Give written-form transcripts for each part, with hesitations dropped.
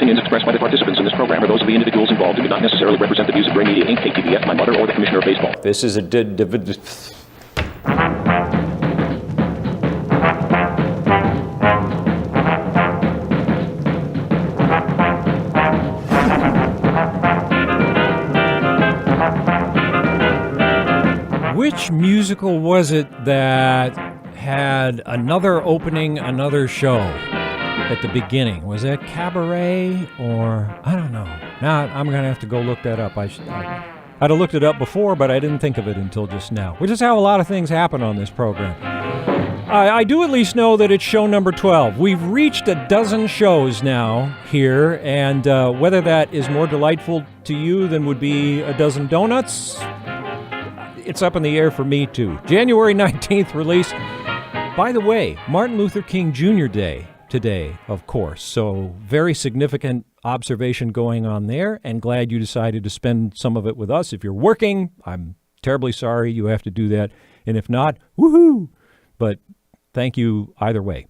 opinions expressed by the participants in this program are those of the individuals involved and do not necessarily represent the views of Gray Media Inc., KTVF, my mother, or the Commissioner of Baseball. This is a Which musical was it that had another opening, another show at the beginning? Was that Cabaret or I don't know. Now I'm going to have to go look that up. I'd have looked it up before, but I didn't think of it until just now, which is how a lot of things happen on this program. I do at least know that it's show number 12. We've reached a dozen shows now here, and whether that is more delightful to you than would be a dozen donuts, it's up in the air for me, too. January 19th release. By the way, Martin Luther King Jr. Day today, of course. So very significant observation going on there, and glad you decided to spend some of it with us. If you're working, I'm terribly sorry you have to do that. And if not, woohoo! But thank you either way.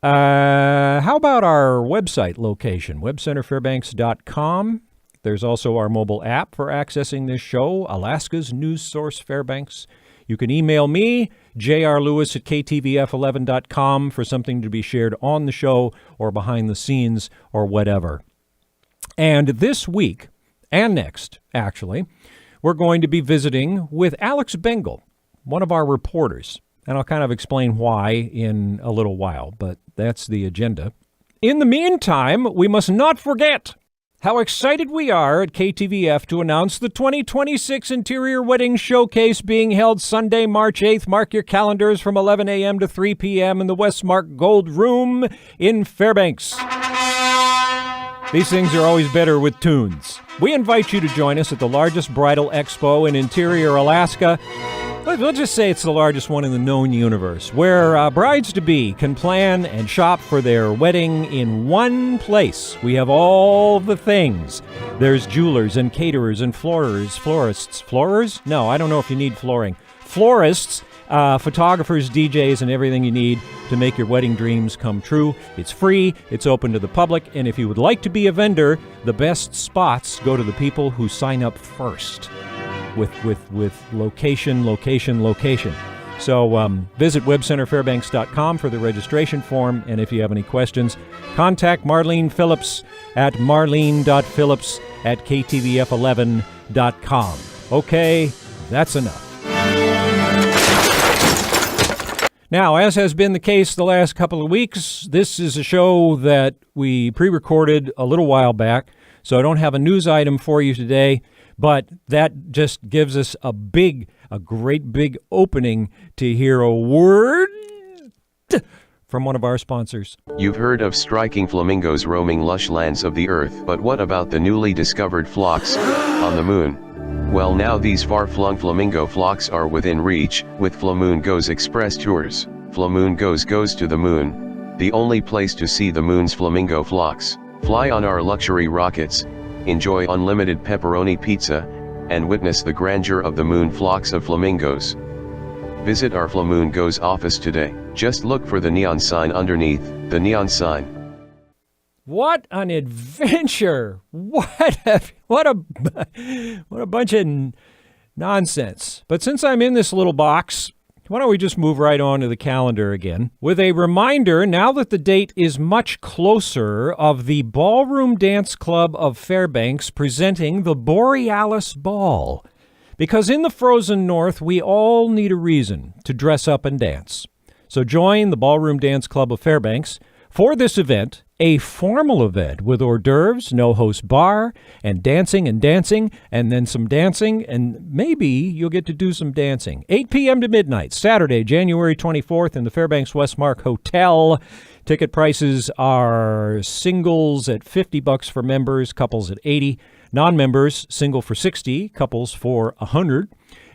How about our website location, webcenterfairbanks.com. There's also our mobile app for accessing this show, Alaska's news source, Fairbanks. You can email me, jrlewis@ktvf11.com, for something to be shared on the show or behind the scenes or whatever. And this week, and next, actually, we're going to be visiting with Alex Bengel, one of our reporters. And I'll kind of explain why in a little while, but that's the agenda. In the meantime, we must not forget how excited we are at KTVF to announce the 2026 Interior Wedding Showcase being held Sunday, March 8th. Mark your calendars from 11 a.m. to 3 p.m. in the Westmark Gold Room in Fairbanks. These things are always better with tunes. We invite you to join us at the largest bridal expo in Interior Alaska. We'll just say it's the largest one in the known universe, where brides-to-be can plan and shop for their wedding in one place. We have all the things. There's jewelers and caterers and florists. Florers? No, I don't know if you need flooring. Florists, photographers, DJs, and everything you need to make your wedding dreams come true. It's free, it's open to the public, and if you would like to be a vendor, the best spots go to the people who sign up first. With location. So visit webcenterfairbanks.com for the registration form, and if you have any questions, contact Marlene Phillips at marlene.phillips@ktvf11.com. Okay, that's enough. Now, as has been the case the last couple of weeks, this is a show that we pre-recorded a little while back, so I don't have a news item for you today. But that just gives us a great big opening to hear a word from one of our sponsors. You've heard of striking flamingos roaming lush lands of the earth, but what about the newly discovered flocks on the moon? Well, now these far-flung flamingo flocks are within reach with Flamoon Goes Express Tours. Flamoon goes to the moon, the only place to see the moon's flamingo flocks. Fly on our luxury rockets, enjoy unlimited pepperoni pizza, and witness the grandeur of the moon flocks of flamingos. Visit our Flamoon Goes office today. Just look for the neon sign underneath the neon sign. What an adventure! What a bunch of nonsense. But since I'm in this little box, why don't we just move right on to the calendar again with a reminder, now that the date is much closer, of the Ballroom Dance Club of Fairbanks presenting the Borealis Ball. Because in the frozen north, we all need a reason to dress up and dance. So join the Ballroom Dance Club of Fairbanks for this event, a formal event with hors d'oeuvres, no-host bar, and dancing, and then some dancing, and maybe you'll get to do some dancing. 8 p.m. to midnight, Saturday, January 24th in the Fairbanks Westmark Hotel. Ticket prices are singles at $50 for members, couples at $80. Non-members, single for $60, couples for $100.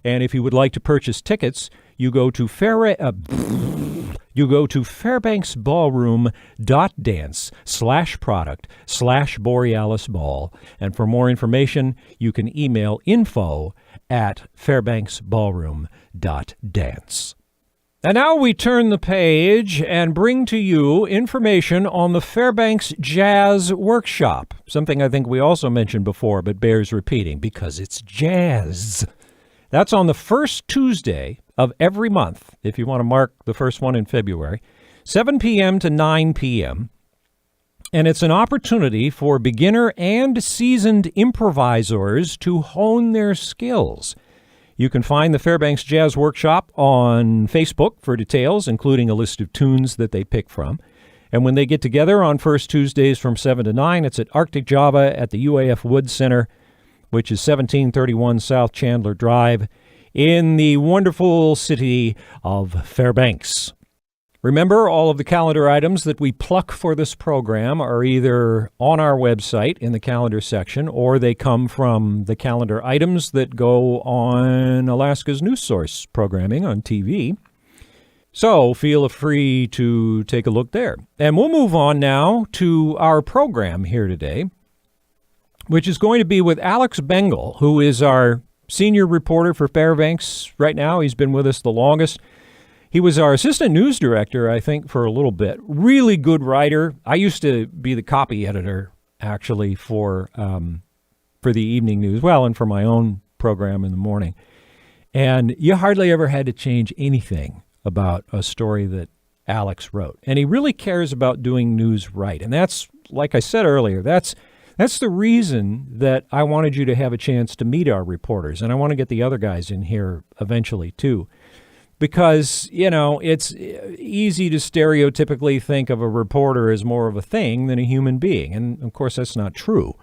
And if you would like to purchase tickets, you go to fairbanksballroom.dance/product/Borealis Ball. And for more information, you can email info@fairbanksballroom.dance. And now we turn the page and bring to you information on the Fairbanks Jazz Workshop, something I think we also mentioned before but bears repeating because it's jazz. That's on the first Tuesday of every month, if you want to mark the first one in February, 7 p.m. to 9 p.m., and it's an opportunity for beginner and seasoned improvisers to hone their skills. You can find the Fairbanks Jazz Workshop on Facebook for details, including a list of tunes that they pick from. And when they get together on first Tuesdays from 7 to 9, it's at Arctic Java at the UAF Wood Center, which is 1731 South Chandler Drive in the wonderful city of Fairbanks. Remember, all of the calendar items that we pluck for this program are either on our website in the calendar section, or they come from the calendar items that go on Alaska's News Source programming on TV. So feel free to take a look there. And we'll move on now to our program here today, which is going to be with Alex Bengel, who is our senior reporter for Fairbanks right now. He's been with us the longest. He was our assistant news director, I think, for a little bit. Really good writer. I used to be the copy editor, actually, for the evening news, well, and for my own program in the morning. And you hardly ever had to change anything about a story that Alex wrote. And he really cares about doing news right. And that's, like I said earlier, that's the reason that I wanted you to have a chance to meet our reporters. And I want to get the other guys in here eventually, too. Because, you know, it's easy to stereotypically think of a reporter as more of a thing than a human being. And, of course, that's not true.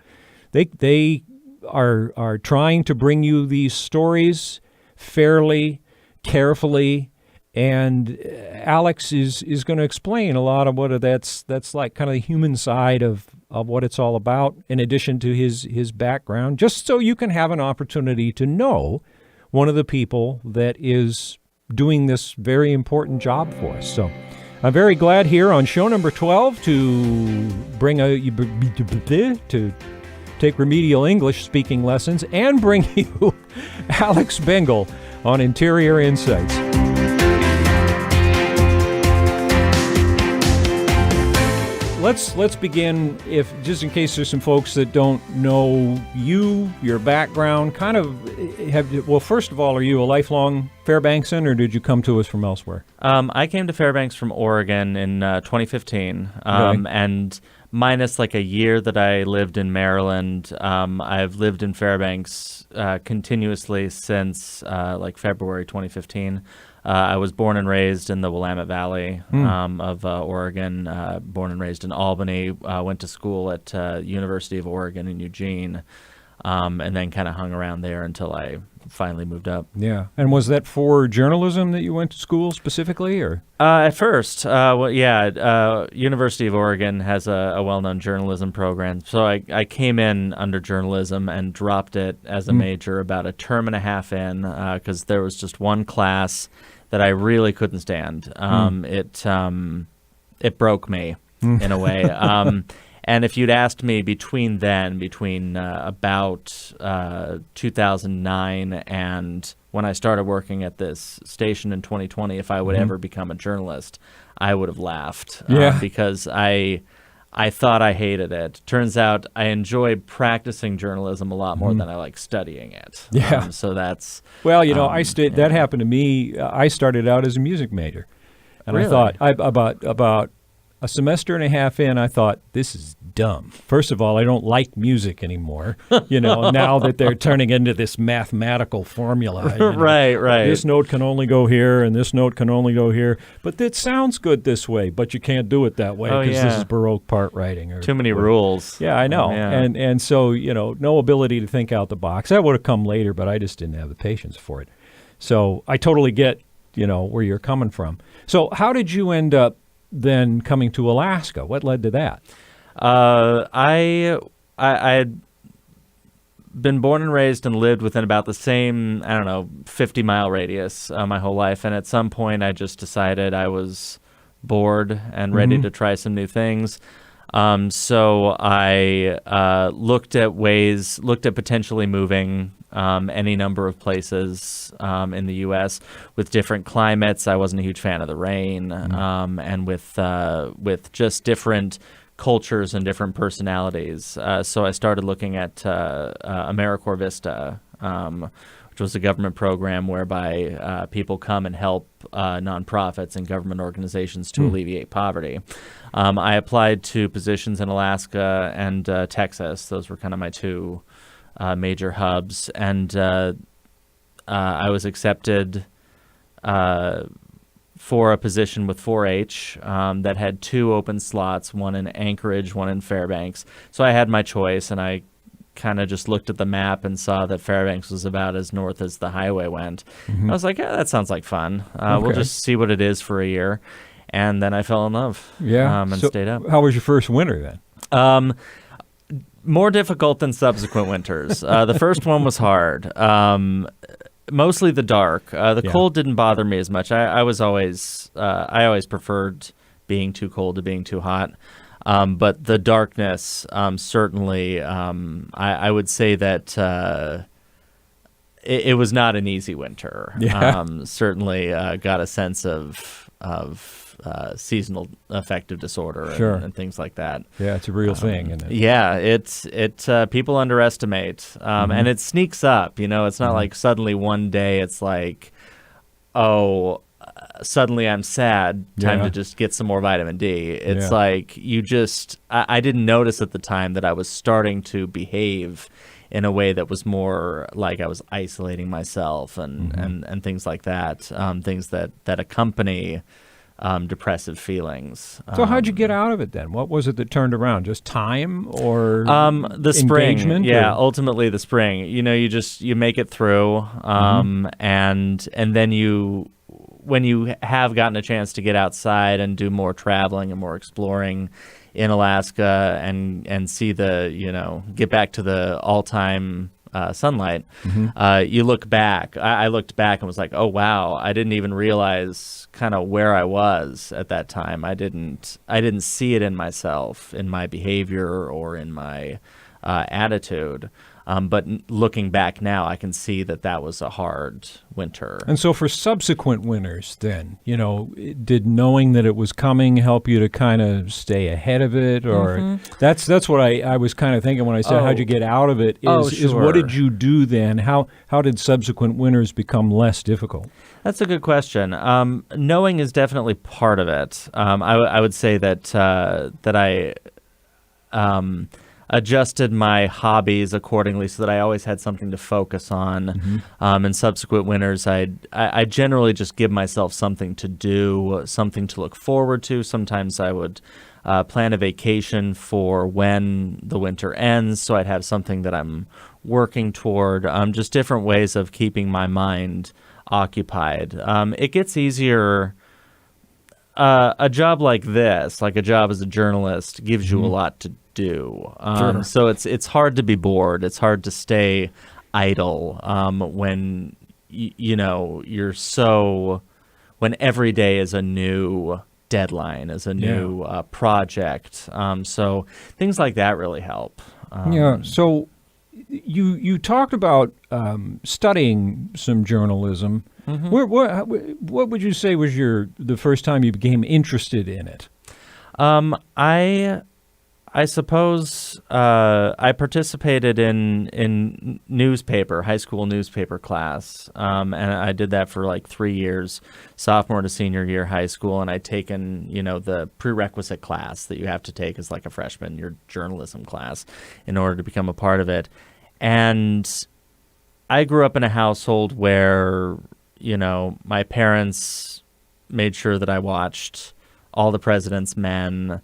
They are trying to bring you these stories fairly, carefully, and Alex is going to explain a lot of what that's like, kind of the human side of what it's all about, in addition to his background, just so you can have an opportunity to know one of the people that is doing this very important job for us. So I'm very glad here on show number 12 to bring to take remedial English speaking lessons and bring you Alex Bengel on Interior Insights. Let's begin, if just in case there's some folks that don't know you, your background, kind of well, first of all, are you a lifelong Fairbanksan, or did you come to us from elsewhere? I came to Fairbanks from Oregon in 2015, and minus like a year that I lived in Maryland, I've lived in Fairbanks continuously since like February 2015. I was born and raised in the Willamette Valley of Oregon, born and raised in Albany, went to school at University of Oregon in Eugene, and then kind of hung around there until I finally moved up. Yeah. And was that for journalism that you went to school specifically, or? At first, University of Oregon has a well-known journalism program. So I came in under journalism and dropped it as a major about a term and a half in, because there was just one class that I really couldn't stand. It broke me in a way. And if you'd asked me between about 2009 and when I started working at this station in 2020, if I would ever become a journalist, I would have laughed because I thought I hated it. Turns out I enjoy practicing journalism a lot more than I like studying it. Yeah. So that's... Well, you know, that happened to me. I started out as a music major. And really? I thought, about a semester and a half in, I thought, this is dumb. First of all, I don't like music anymore, now that they're turning into this mathematical formula. Right. This note can only go here, and this note can only go here. But it sounds good this way, but you can't do it that way because this is Baroque part writing. Too many rules. Yeah, I know. And so, no ability to think out the box. That would have come later, but I just didn't have the patience for it. So I totally get, where you're coming from. So how did you end up then coming to Alaska? What led to that? I had been born and raised and lived within about the same, 50-mile radius my whole life. And at some point, I just decided I was bored and ready to try some new things. So I looked at potentially moving any number of places in the U.S. with different climates. I wasn't a huge fan of the rain, and with just different cultures and different personalities. So I started looking at AmeriCorps Vista, which was a government program whereby people come and help nonprofits and government organizations to alleviate poverty. I applied to positions in Alaska and Texas. Those were kind of my two major hubs. And I was accepted for a position with 4-H that had 2 open slots, one in Anchorage, one in Fairbanks. So I had my choice, and I kind of just looked at the map and saw that Fairbanks was about as north as the highway went. I was like, yeah, that sounds like fun. We'll just see what it is for a year. And then I fell in love and stayed up. How was your first winter then? More difficult than subsequent winters. The first one was hard. Mostly the dark. The cold didn't bother me as much. I always preferred being too cold to being too hot. But the darkness, certainly, I would say that it was not an easy winter. Certainly got a sense of seasonal affective disorder and things like that. Yeah, it's a real thing, isn't it? Yeah, it people underestimate, and it sneaks up. It's not like suddenly one day it's like, oh, suddenly I'm sad, time to just get some more vitamin D. It's like I didn't notice at the time that I was starting to behave in a way that was more like I was isolating myself and things like that, things that accompany depressive feelings. So how'd you get out of it then? What was it that turned around? Just time or the spring? Engagement, yeah, or? Ultimately the spring. You make it through, and then when you have gotten a chance to get outside and do more traveling and more exploring in Alaska and see get back to the all-time sunlight, you look back. I looked back and was like, oh, wow, I didn't even realize kind of where I was at that time. I didn't see it in myself, in my behavior or in my attitude. But looking back now, I can see that was a hard winter. And so for subsequent winters then, did knowing that it was coming help you to kind of stay ahead of it? Or that's what I was kind of thinking when I said how'd you get out of it, is what did you do then? How did subsequent winters become less difficult? That's a good question. Knowing is definitely part of it. I would say that I adjusted my hobbies accordingly so that I always had something to focus on. In subsequent winters, I generally just give myself something to do, something to look forward to. Sometimes I would plan a vacation for when the winter ends, so I'd have something that I'm working toward, just different ways of keeping my mind occupied. It gets easier. A job like this, like a job as a journalist, gives you a lot to do. So it's hard to be bored. It's hard to stay idle when when every day is a new deadline, is a new project. So things like that really help. So you talked about studying some journalism. What would you say was the first time you became interested in it? I suppose I participated in high school newspaper class, and I did that for like 3 years, sophomore to senior year high school, and I'd taken, the prerequisite class that you have to take as like a freshman, your journalism class, in order to become a part of it. And I grew up in a household where, my parents made sure that I watched All the President's Men,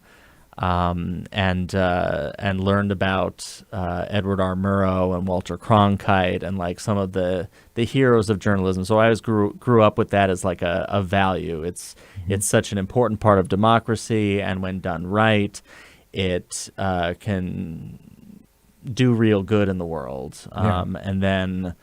and learned about Edward R. Murrow and Walter Cronkite and like some of the heroes of journalism. So I always grew up with that as like a value. It's such an important part of democracy, and when done right, it can do real good in the world. And then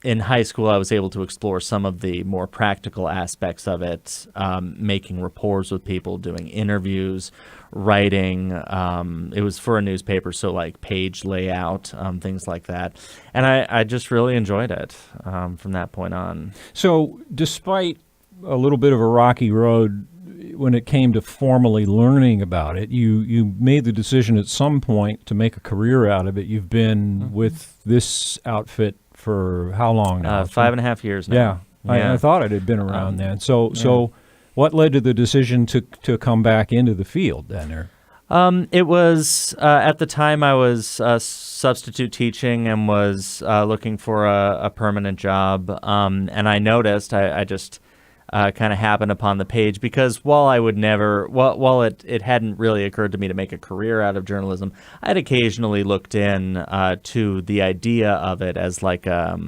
in high school, I was able to explore some of the more practical aspects of it, making rapports with people, doing interviews, writing. It was for a newspaper, so like page layout, things like that. And I just really enjoyed it from that point on. So despite a little bit of a rocky road when it came to formally learning about it, you made the decision at some point to make a career out of it. You've been with this outfit for how long now? 5.5 years now. Yeah. I thought it had been around then. So what led to the decision to come back into the field then? It was, at the time I was substitute teaching and was looking for a permanent job. And I noticed, I just kind of happened upon the page because while it hadn't really occurred to me to make a career out of journalism, I'd occasionally looked in to the idea of it as like a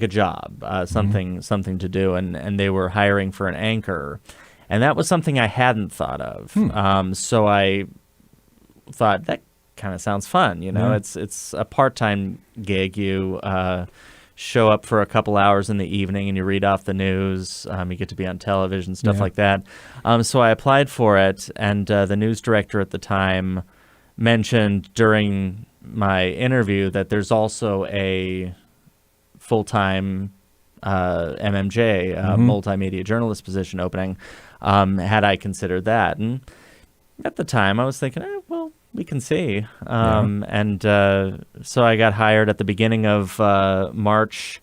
job, something to do, and they were hiring for an anchor, and that was something I hadn't thought of. So I thought that kind of sounds fun, It's a part-time gig. You show up for a couple hours in the evening and you read off the news. You get to be on television, stuff like that. So I applied for it, and the news director at the time mentioned during my interview that there's also a full-time MMJ, multimedia journalist position opening. Had I considered that? And at the time I was thinking, well, we can see. And so I got hired at the beginning of March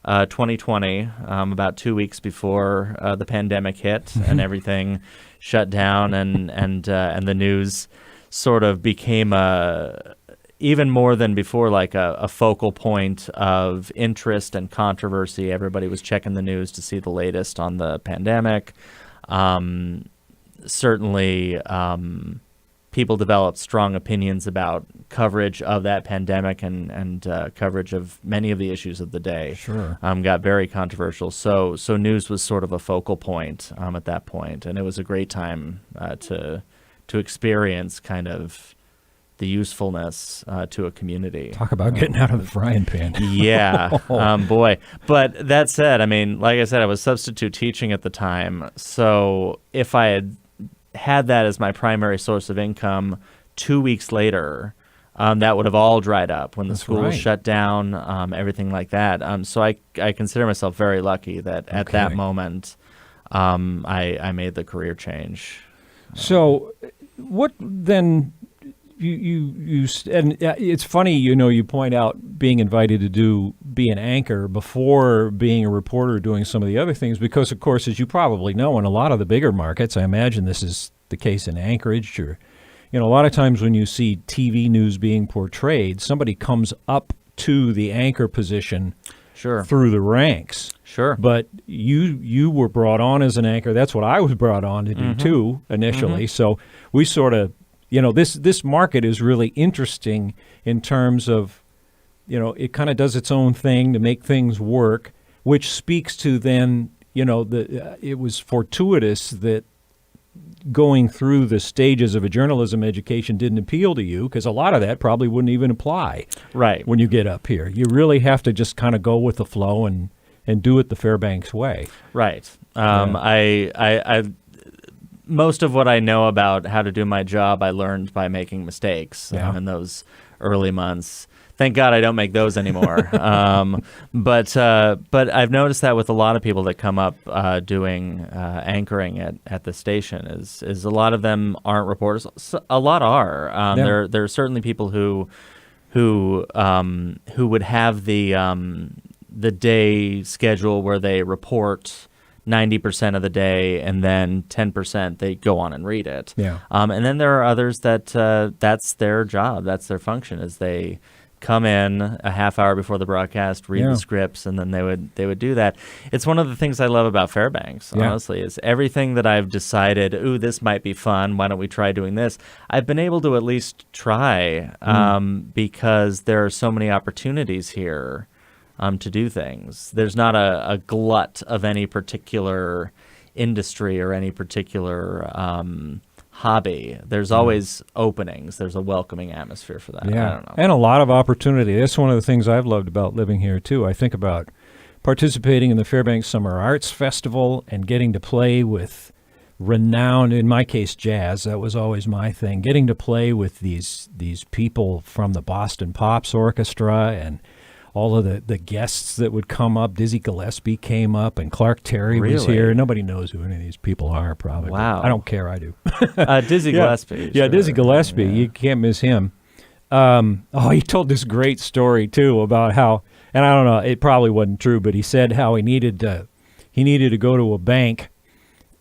2020, about 2 weeks before the pandemic hit and everything shut down, and the news sort of became even more than before, like a focal point of interest and controversy. Everybody was checking the news to see the latest on the pandemic. Certainly, people developed strong opinions about coverage of that pandemic and coverage of many of the issues of the day. Sure. Got very controversial. So news was sort of a focal point at that point, and it was a great time to experience kind of the usefulness to a community. Talk about getting out of the frying pan. Yeah, boy. But that said, I mean, like I said, I was substitute teaching at the time. So if I had that as my primary source of income 2 weeks later, that would have all dried up when the schools shut down, everything like that. So I consider myself very lucky that at that moment I made the career change. So what then... You and it's funny, you point out being invited to be an anchor before being a reporter doing some of the other things, because of course, as you probably know, in a lot of the bigger markets, I imagine this is the case in Anchorage, or a lot of times when you see TV news being portrayed, somebody comes up to the anchor position through the ranks. Sure. But you were brought on as an anchor. That's what I was brought on to do too initially. So we sort of this market is really interesting in terms of, it kind of does its own thing to make things work, which speaks to then, it was fortuitous that going through the stages of a journalism education didn't appeal to you, because a lot of that probably wouldn't even apply when you get up here. You really have to just kind of go with the flow and do it the Fairbanks way. Right. I most of what I know about how to do my job, I learned by making mistakes in those early months. Thank God I don't make those anymore. But I've noticed that with a lot of people that come up doing anchoring at the station is a lot of them aren't reporters. A lot are. There are certainly people who would have the day schedule where they report 90% of the day, and then 10% they go on and read it. And then there are others that that's their job, that's their function, is they come in a half hour before the broadcast, read the scripts, and then they would do that. It's one of the things I love about Fairbanks, honestly, is everything that I've decided, this might be fun, why don't we try doing this? I've been able to at least try because there are so many opportunities here to do things. There's not a glut of any particular industry or any particular hobby. There's always openings. There's a welcoming atmosphere for that. Yeah, I don't know. and a lot of opportunity. That's one of the things I've loved about living here, too. I think about participating in the Fairbanks Summer Arts Festival and getting to play with renowned, in my case, jazz. That was always my thing. Getting to play with these people from the Boston Pops Orchestra and all of the guests that would come up. Dizzy Gillespie came up, and Clark Terry was Really? here. Nobody knows who any of these people are, probably. but Wow. I don't care. I do. Dizzy Gillespie. Yeah, sure. Dizzy Gillespie. Yeah. You can't miss him. He told this great story, too, about how, and I don't know, it probably wasn't true, but he said how he needed to go to a bank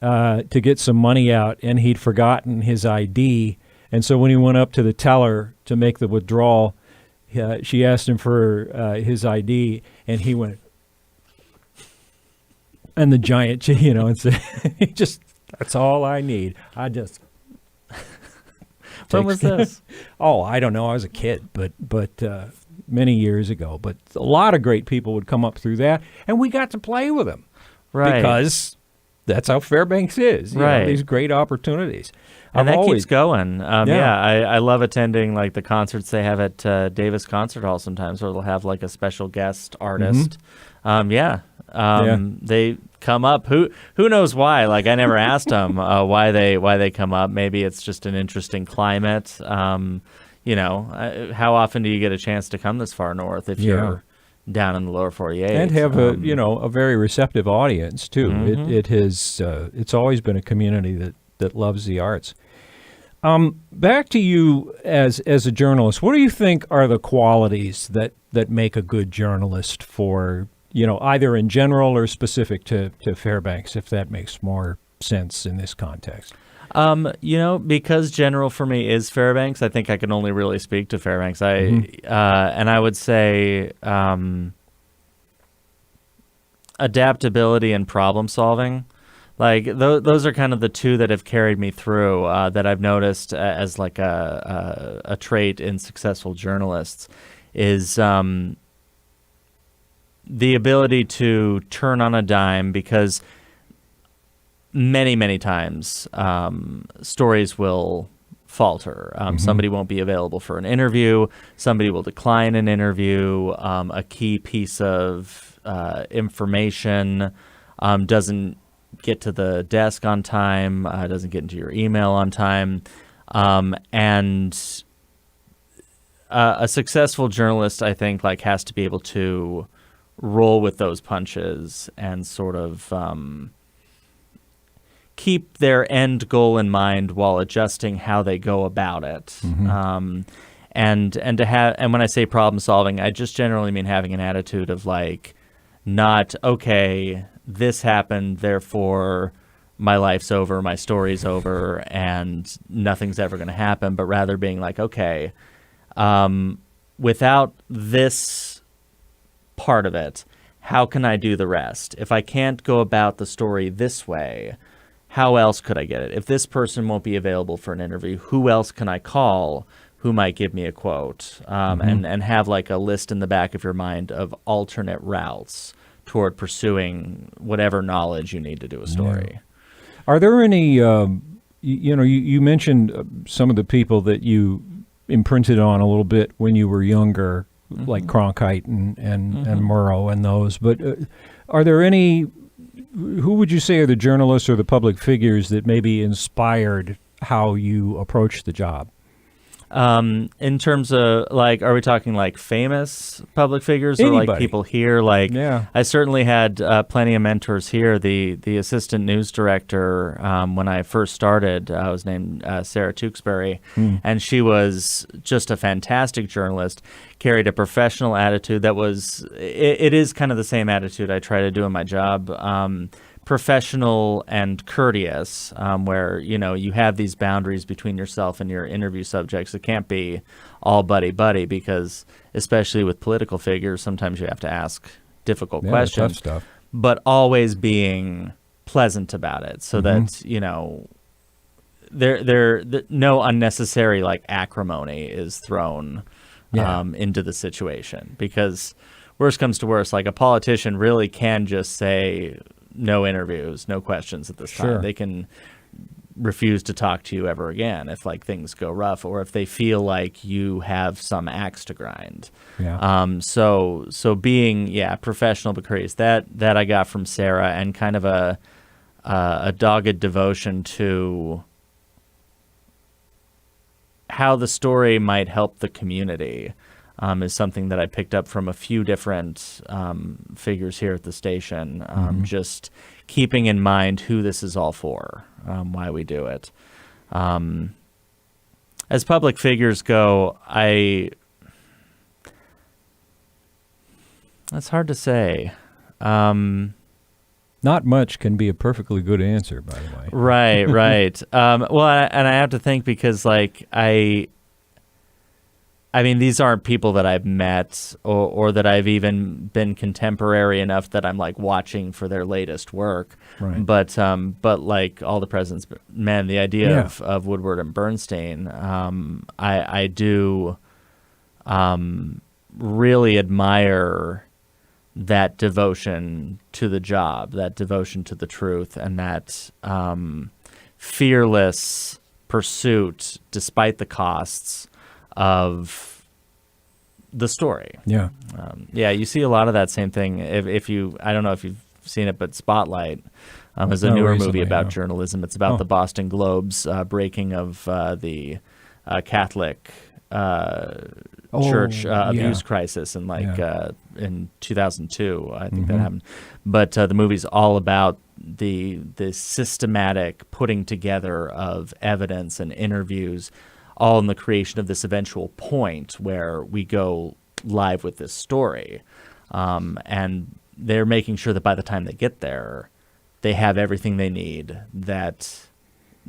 to get some money out, and he'd forgotten his ID. And so when he went up to the teller to make the withdrawal, she asked him for his ID, and he went, and the giant, and said, that's all I need. I just. When was this? Oh, I don't know. I was a kid, but many years ago. But a lot of great people would come up through that, and we got to play with them. Right. Because that's how Fairbanks is. You know, Right. these great opportunities. And I've that always, keeps going. Yeah. I love attending like the concerts they have at Davis Concert Hall sometimes, where they'll have like a special guest artist. They come up. Who knows why? Like I never asked them why they come up. Maybe it's just an interesting climate. How often do you get a chance to come this far north if you're down in the lower 48? and have a very receptive audience too. It's always been a community that loves the arts. Back to you as a journalist. What do you think are the qualities that make a good journalist for, either in general or specific to Fairbanks, if that makes more sense in this context? Because general for me is Fairbanks, I think I can only really speak to Fairbanks. And I would say adaptability and problem solving. Like those are kind of the two that have carried me through that I've noticed as like a trait in successful journalists is the ability to turn on a dime, because many, many times stories will falter. Somebody won't be available for an interview. Somebody will decline an interview. A key piece of information doesn't get to the desk on time, doesn't get into your email on time. And a successful journalist, I think, has to be able to roll with those punches and sort of keep their end goal in mind while adjusting how they go about it. And when I say problem solving, I just generally mean having an attitude of not, okay, this happened, therefore my life's over, my story's over, and nothing's ever going to happen, but rather being okay, without this part of it, how can I do the rest? If I can't go about the story this way, how else could I get it? If this person won't be available for an interview, who else can I call who might give me a quote? And have a list in the back of your mind of alternate routes toward pursuing whatever knowledge you need to do a story. Yeah. Are there any, you mentioned some of the people that you imprinted on a little bit when you were younger, like Cronkite and Murrow and those, but are there any, who would you say are the journalists or the public figures that maybe inspired how you approach the job? In terms of are we talking famous public figures or Anybody. people here? I certainly had plenty of mentors here. The assistant news director when I first started was named Sarah Tewksbury, and she was just a fantastic journalist. Carried a professional attitude that was it is kind of the same attitude I try to do in my job. Professional and courteous, where you have these boundaries between yourself and your interview subjects. It can't be all buddy because, especially with political figures, sometimes you have to ask difficult questions. Tough stuff. But always being pleasant about it, so that there no unnecessary acrimony is thrown into the situation. Because worst comes to worst, a politician really can just say, no interviews, no questions at this time. Sure. They can refuse to talk to you ever again if like things go rough, or if they feel like you have some axe to grind. Yeah. So being professional but courteous, that I got from Sarah, and kind of a dogged devotion to how the story might help the community. Is something that I picked up from a few different figures here at the station. Just keeping in mind who this is all for, why we do it. As public figures go, that's hard to say. Not much can be a perfectly good answer, by the way. Right. Well, and I have to think, because like I mean, these aren't people that I've met or that I've even been contemporary enough that I'm like watching for their latest work. Right. But like All the President's Men, the idea of Woodward and Bernstein, I do really admire that devotion to the job, that devotion to the truth, and that fearless pursuit despite the costs of the story. Yeah. You see a lot of that same thing. If you, I don't know if you've seen it, but Spotlight is a Not newer recently, movie about no. journalism. It's about the Boston Globe's breaking of the Catholic church abuse crisis in in 2002. I think that happened. But the movie's all about the systematic putting together of evidence and interviews, all in the creation of this eventual point where we go live with this story. And they're making sure that by the time they get there, they have everything they need, that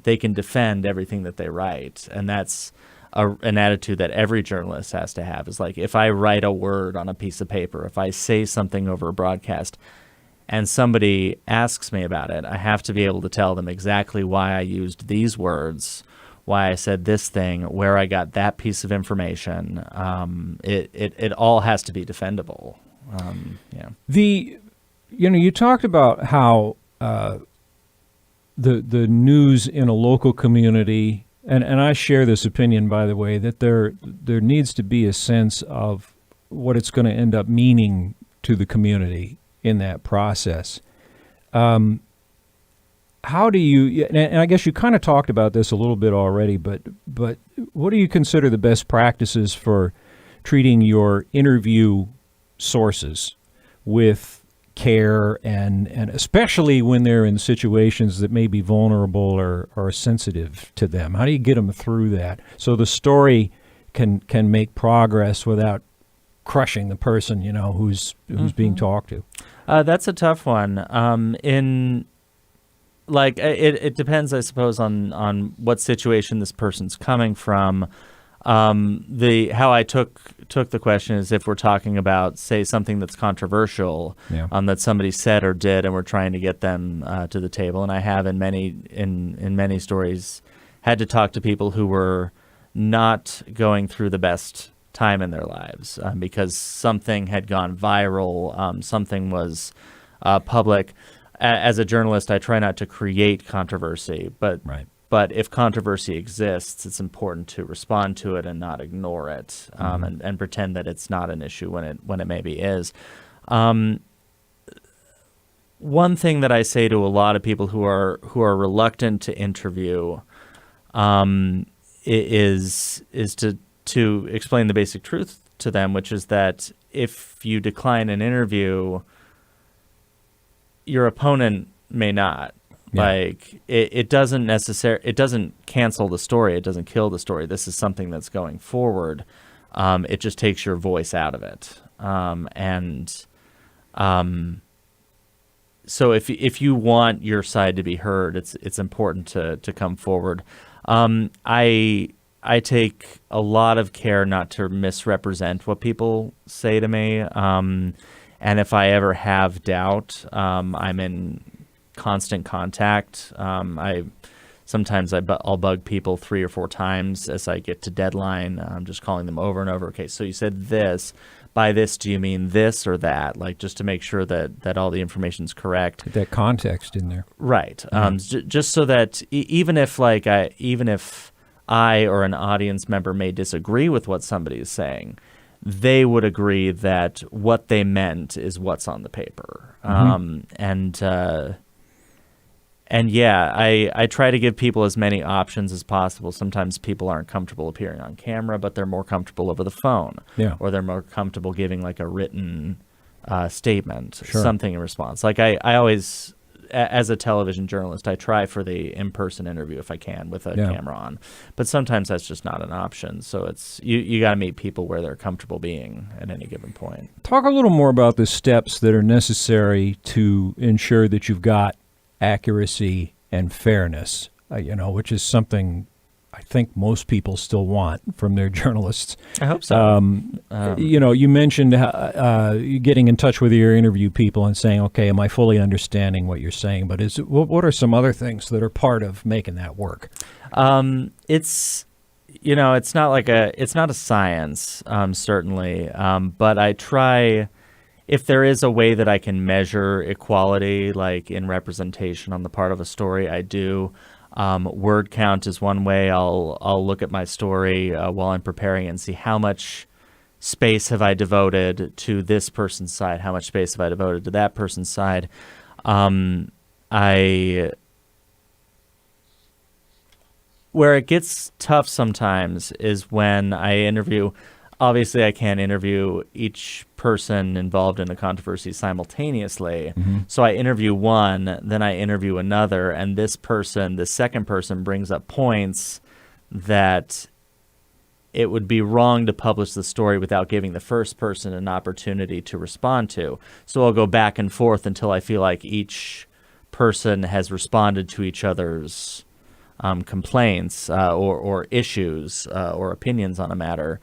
they can defend everything that they write. And that's an attitude that every journalist has to have, is like, if I write a word on a piece of paper, if I say something over a broadcast and somebody asks me about it, I have to be able to tell them exactly why I used these words, why I said this thing, where I got that piece of information. It all has to be defendable. You talked about how the news in a local community, and I share this opinion, by the way, that there needs to be a sense of what it's going to end up meaning to the community in that process. How do you, and I guess you kind of talked about this a little bit already, but what do you consider the best practices for treating your interview sources with care, and especially when they're in situations that may be vulnerable or sensitive to them? How do you get them through that so the story can make progress without crushing the person, who's being talked to? That's a tough one. It depends, I suppose, on what situation this person's coming from. How I took the question is, if we're talking about, say, something that's controversial, that somebody said or did, and we're trying to get them to the table. And I have in many stories had to talk to people who were not going through the best time in their lives because something had gone viral, something was public. As a journalist, I try not to create controversy, but if controversy exists, it's important to respond to it and not ignore it, and pretend that it's not an issue when it maybe is. One thing that I say to a lot of people who are reluctant to interview is to explain the basic truth to them, which is that if you decline an interview, your opponent may not. Like it doesn't cancel the story. It doesn't kill the story. This is something that's going forward. It just takes your voice out of it. So if you want your side to be heard, it's important to come forward. I take a lot of care not to misrepresent what people say to me. And if I ever have doubt, I'm in constant contact. I sometimes I'll bug people 3 or 4 times as I get to deadline. I'm just calling them over and over. Okay, so you said this. By this, do you mean this or that? Like, just to make sure that all the information's correct. Get that context in there. Right. Just so that even if I or an audience member may disagree with what somebody is saying, they would agree that what they meant is what's on the paper. And yeah, I try to give people as many options as possible. Sometimes people aren't comfortable appearing on camera, but they're more comfortable over the phone. Yeah. Or they're more comfortable giving like a written statement, Sure. something in response. Like I always, as a television journalist, I try for the in-person interview if I can with a camera on. But sometimes that's just not an option. So it's you got to meet people where they're comfortable being at any given point. Talk a little more about the steps that are necessary to ensure that you've got accuracy and fairness, which is something I think most people still want from their journalists. I hope so. You mentioned getting in touch with your interview people and saying, okay, am I fully understanding what you're saying? But what are some other things that are part of making that work? It's not a science, certainly, but I try. If there is a way that I can measure equality, like in representation on the part of a story, I do. Word count is one way. I'll look at my story while I'm preparing and see how much space have I devoted to this person's side, how much space have I devoted to that person's side. Where it gets tough sometimes is when I interview. Obviously, I can't interview each person involved in a controversy simultaneously. So I interview one, then I interview another, and the second person brings up points that it would be wrong to publish the story without giving the first person an opportunity to respond to. So I'll go back and forth until I feel like each person has responded to each other's complaints or issues or opinions on a matter.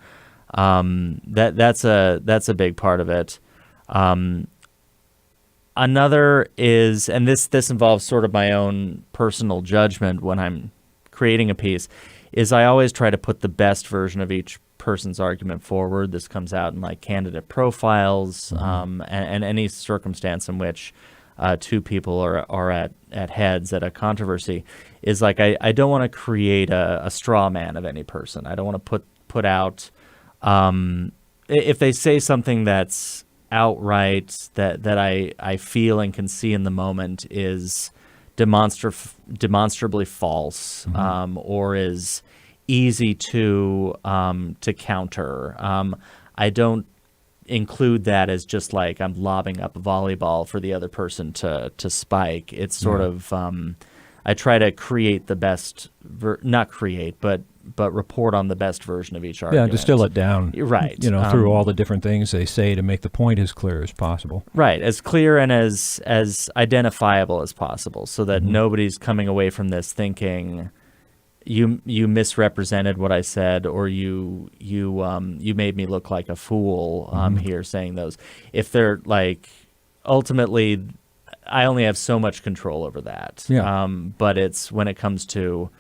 That's a big part of it. Another is, and this involves sort of my own personal judgment when I'm creating a piece, is I always try to put the best version of each person's argument forward. This comes out in like candidate profiles, and any circumstance in which 2 people are at heads at a controversy. Is like I don't want to create a straw man of any person. I don't want to put out. If they say something that's outright that I feel and can see in the moment is demonstrably false, or is easy to counter, I don't include that as just like I'm lobbing up a volleyball for the other person to spike. It's sort of I try to create the best, not create, but report on the best version of each argument. Yeah, distill it down. Right. Through all the different things they say to make the point as clear as possible. Right, as clear and as identifiable as possible, so that nobody's coming away from this thinking you misrepresented what I said, or you made me look like a fool here saying those. If they're like, ultimately, I only have so much control over that. Yeah. But it's when it comes to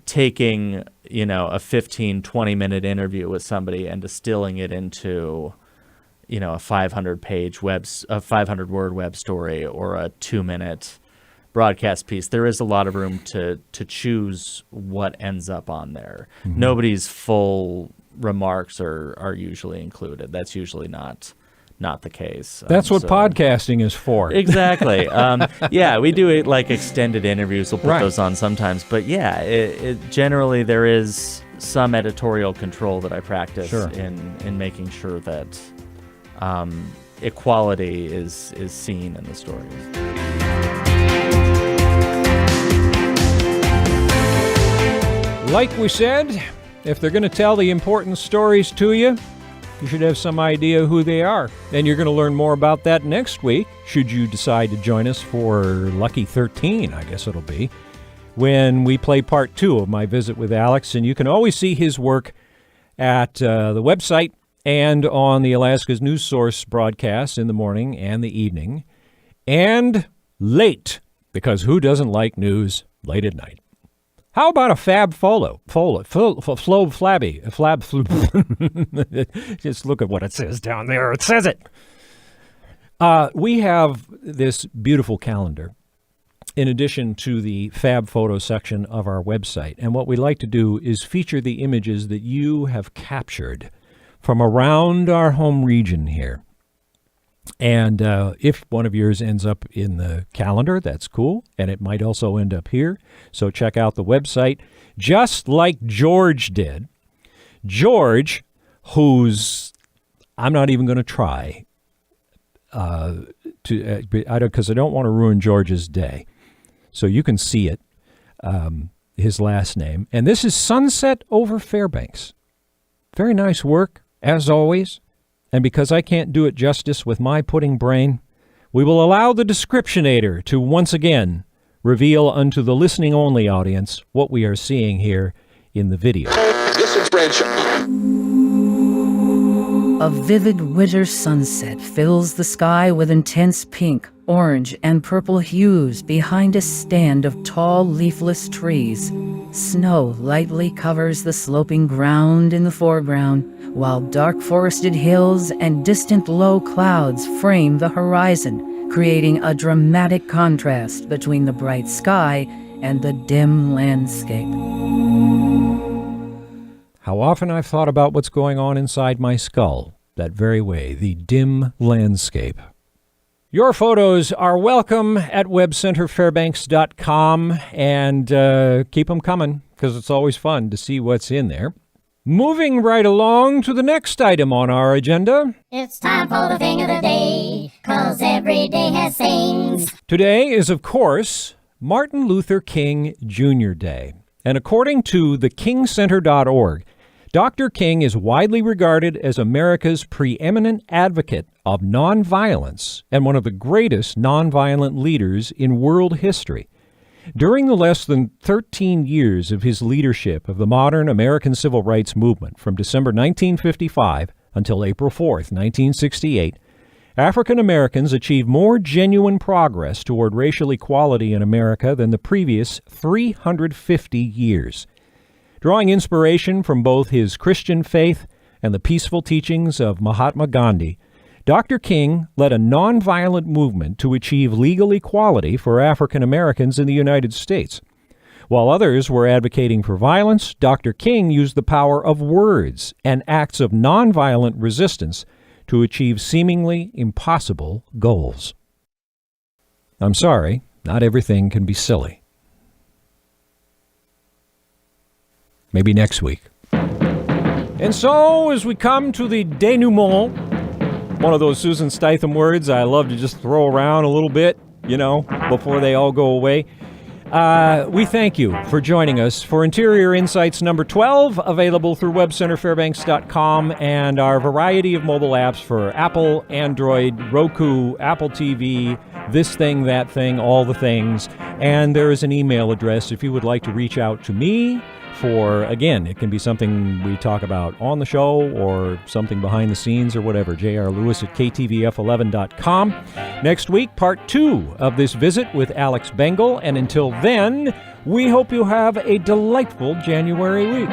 taking, a 15-20 minute interview with somebody and distilling it into, a 500-word web story or a 2-minute broadcast piece, there is a lot of room to choose what ends up on there. Nobody's full remarks are usually included. That's usually not the case. That's what podcasting is for. Exactly. Yeah, we do like extended interviews. We'll put those on sometimes. But yeah, it generally there is some editorial control that I practice in making sure that equality is seen in the stories. Like we said, if they're going to tell the important stories to you, you should have some idea who they are. And you're going to learn more about that next week, should you decide to join us for Lucky 13, I guess it'll be, when we play part 2 of my visit with Alex. And you can always see his work at the website and on the Alaska's News Source broadcasts in the morning and the evening. And late, because who doesn't like news late at night? How about a fab flabby, just look at what it says down there. It says it. We have this beautiful calendar in addition to the fab photo section of our website. And what we like to do is feature the images that you have captured from around our home region here. And if one of yours ends up in the calendar, that's cool. And it might also end up here. So check out the website, just like George did. George, who's, I'm not even going to try because I don't want to ruin George's day. So you can see it, his last name. And this is Sunset over Fairbanks. Very nice work, as always. And because I can't do it justice with my pudding brain, we will allow the descriptionator to once again reveal unto the listening-only audience what we are seeing here in the video. A vivid winter sunset fills the sky with intense pink, orange, and purple hues behind a stand of tall, leafless trees. Snow lightly covers the sloping ground in the foreground, while dark forested hills and distant low clouds frame the horizon, creating a dramatic contrast between the bright sky and the dim landscape. How often I've thought about what's going on inside my skull, that very way, the dim landscape. Your photos are welcome at webcenterfairbanks.com, and keep them coming, because it's always fun to see what's in there. Moving right along to the next item on our agenda. It's time for the thing of the day, 'cause every day has things. Today is, of course, Martin Luther King Jr. Day. And according to thekingcenter.org, Dr. King is widely regarded as America's preeminent advocate of nonviolence and one of the greatest nonviolent leaders in world history. During the less than 13 years of his leadership of the modern American civil rights movement from December 1955 until April 4th, 1968, African Americans achieved more genuine progress toward racial equality in America than the previous 350 years. Drawing inspiration from both his Christian faith and the peaceful teachings of Mahatma Gandhi, Dr. King led a nonviolent movement to achieve legal equality for African Americans in the United States. While others were advocating for violence, Dr. King used the power of words and acts of nonviolent resistance to achieve seemingly impossible goals. I'm sorry, not everything can be silly. Maybe next week. And so, as we come to the denouement, one of those Susan Statham words I love to just throw around a little bit, before they all go away, we thank you for joining us for Interior Insights number 12, available through webcenterfairbanks.com, and our variety of mobile apps for Apple, Android, Roku, Apple TV, this thing, that thing, all the things. And there is an email address if you would like to reach out to me for, again, it can be something we talk about on the show or something behind the scenes or whatever, jrlewis@ktvf11.com. Next week, part 2 of this visit with Alex Bengel. And until then, we hope you have a delightful January week.